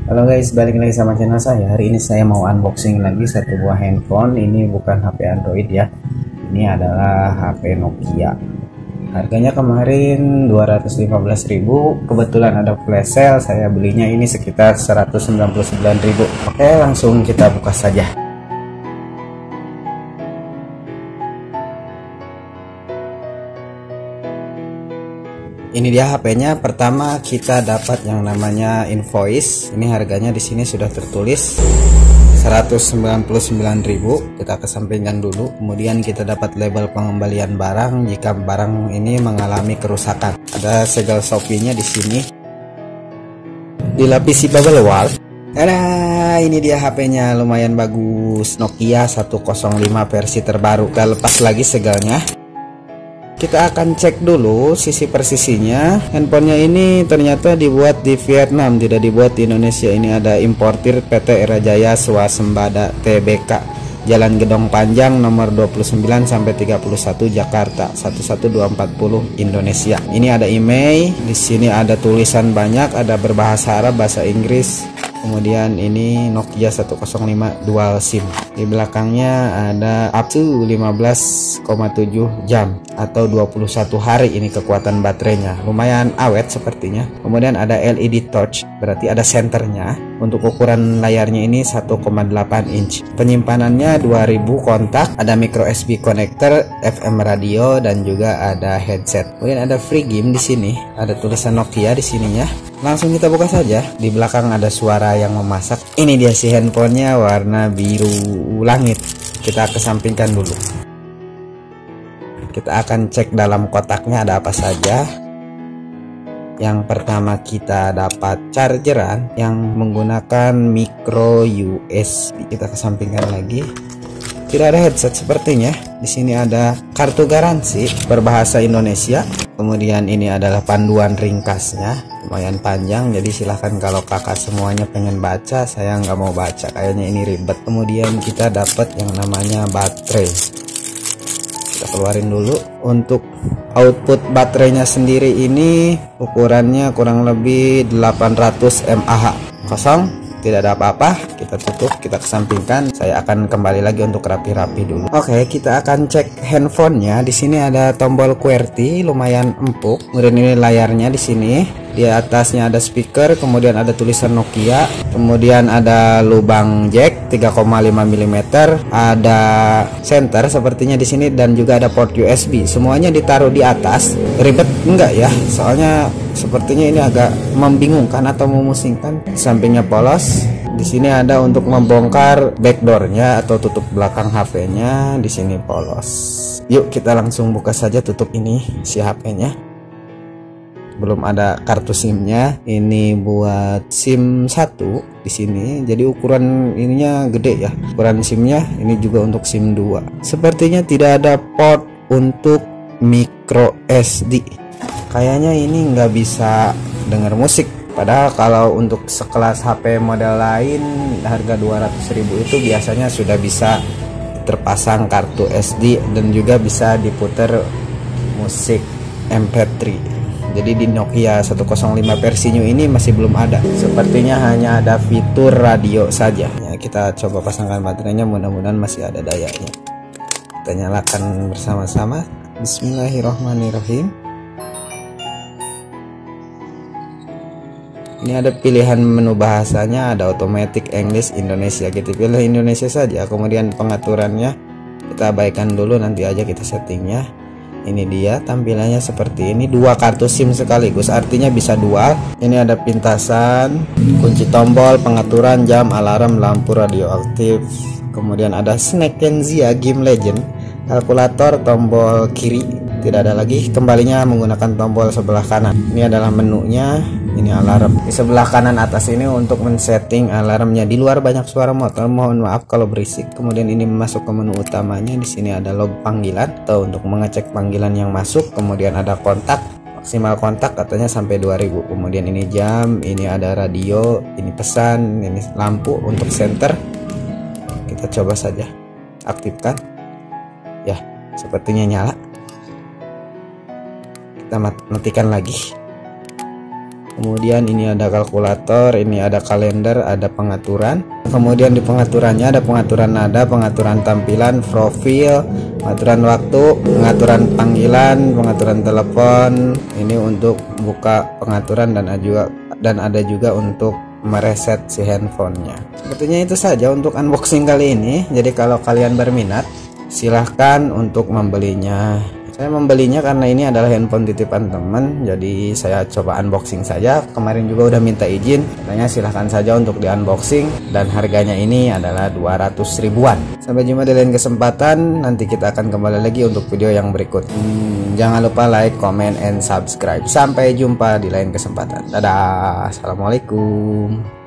Halo guys, balik lagi sama channel saya. Hari ini saya mau unboxing lagi satu buah handphone. Ini bukan HP Android ya. Ini adalah HP Nokia. Harganya kemarin 215.000. Kebetulan ada flash sale, saya belinya ini sekitar 199.000. Oke, langsung kita buka saja. Ini dia HP-nya. Pertama kita dapat yang namanya invoice. Ini harganya di sini sudah tertulis 199.000. Kita kesampingkan dulu. Kemudian kita dapat label pengembalian barang jika barang ini mengalami kerusakan. Ada segel Shopee-nya di sini. Dilapisi bubble wrap. Ada, ini dia HP-nya, lumayan bagus. Nokia 105 versi terbaru. Kita lepas lagi segelnya. Kita akan cek dulu sisi persisinya. Handphonenya ini ternyata dibuat di Vietnam, tidak dibuat di Indonesia. Ini ada importir PT Era Jaya Swasembada Tbk, Jalan Gedong Panjang nomor 29 sampai 31 Jakarta 11240 Indonesia. Ini ada email, di sini ada tulisan banyak, ada berbahasa Arab, bahasa Inggris. Kemudian ini Nokia 105 dual SIM. Di belakangnya ada up to 15,7 jam atau 21 hari ini kekuatan baterainya. Lumayan awet sepertinya. Kemudian ada LED touch, berarti ada senternya. Untuk ukuran layarnya ini 1,8 inch. Penyimpanannya 2000 kontak, ada micro USB connector, FM radio, dan juga ada headset. Kemudian ada free game di sini. Ada tulisan Nokia di sininya. Langsung kita buka saja. Di belakang ada suara yang memasak. Ini dia si handphonenya, warna biru langit. Kita kesampingkan dulu. Kita akan cek dalam kotaknya ada apa saja. Yang pertama kita dapat chargeran yang menggunakan micro USB. Kita kesampingkan lagi. Tidak ada headset sepertinya. Di sini ada kartu garansi berbahasa Indonesia. Kemudian ini adalah panduan ringkasnya, lumayan panjang. Jadi silahkan kalau kakak semuanya pengen baca, saya nggak mau baca, kayaknya ini ribet. Kemudian kita dapat yang namanya baterai. Kita keluarin dulu. Untuk output baterainya sendiri ini ukurannya kurang lebih 800 mAh. Kosong. Tidak ada apa-apa, kita tutup, kita kesampingkan. Saya akan kembali lagi untuk rapi-rapi dulu. Oke, kita akan cek handphonenya. Di sini ada tombol QWERTY, lumayan empuk. Kemudian ini layarnya di sini. Di atasnya ada speaker, kemudian ada tulisan Nokia, kemudian ada lubang jack 3,5 mm, ada center sepertinya di sini, dan juga ada port USB. Semuanya ditaruh di atas. Ribet enggak ya? Soalnya sepertinya ini agak membingungkan atau memusingkan. Sampingnya polos. Di sini ada untuk membongkar backdoornya atau tutup belakang HP-nya. Di sini polos. Yuk kita langsung buka saja tutup ini si HP-nya. Belum ada kartu SIM-nya. Ini buat SIM 1 di sini. Jadi ukuran ininya gede ya. Ukuran SIM-nya ini juga untuk SIM 2. Sepertinya tidak ada port untuk micro SD. Kayaknya ini nggak bisa dengar musik. Padahal kalau untuk sekelas HP model lain harga 200.000 itu biasanya sudah bisa terpasang kartu SD dan juga bisa diputar musik MP3. Jadi di Nokia 105 versi new ini masih belum ada. Sepertinya hanya ada fitur radio saja. Ya, kita coba pasangkan baterainya, mudah-mudahan masih ada dayanya. Kita nyalakan bersama-sama. Bismillahirrahmanirrahim. Ini ada pilihan menu bahasanya, ada automatic, English, Indonesia. Kita pilih Indonesia saja. Kemudian pengaturannya kita abaikan dulu, nanti aja kita settingnya. Ini dia tampilannya seperti ini. Dua kartu SIM sekaligus, artinya bisa dual. Ini ada pintasan, kunci tombol, pengaturan jam, alarm, lampu radioaktif. Kemudian ada Snack Kenzia Game Legend, kalkulator, tombol kiri. Tidak ada lagi. Kembalinya menggunakan tombol sebelah kanan. Ini adalah menunya. Ini alarm. Di sebelah kanan atas ini untuk men-setting alarmnya. Di luar banyak suara motor, mohon maaf kalau berisik. Kemudian ini masuk ke menu utamanya. Di sini ada log panggilan atau untuk mengecek panggilan yang masuk. Kemudian ada kontak. Maksimal kontak katanya sampai 2000. Kemudian ini jam, ini ada radio, ini pesan, ini lampu untuk center. Kita coba saja aktifkan. Ya, sepertinya nyala. Kita matikan lagi. Kemudian ini ada kalkulator, ini ada kalender, ada pengaturan. Kemudian di pengaturannya ada pengaturan nada, pengaturan tampilan, profil, pengaturan waktu, pengaturan panggilan, pengaturan telepon. Ini untuk buka pengaturan dan ada juga untuk mereset si handphonenya. Sebetulnya itu saja untuk unboxing kali ini. Jadi kalau kalian berminat, silahkan untuk membelinya. Saya membelinya karena ini adalah handphone titipan teman, jadi saya coba unboxing saja. Kemarin juga udah minta izin, katanya silahkan saja untuk di unboxing, dan harganya ini adalah 200 ribuan. Sampai jumpa di lain kesempatan, nanti kita akan kembali lagi untuk video yang berikut. Jangan lupa like, comment, and subscribe. Sampai jumpa di lain kesempatan. Dadah, assalamualaikum.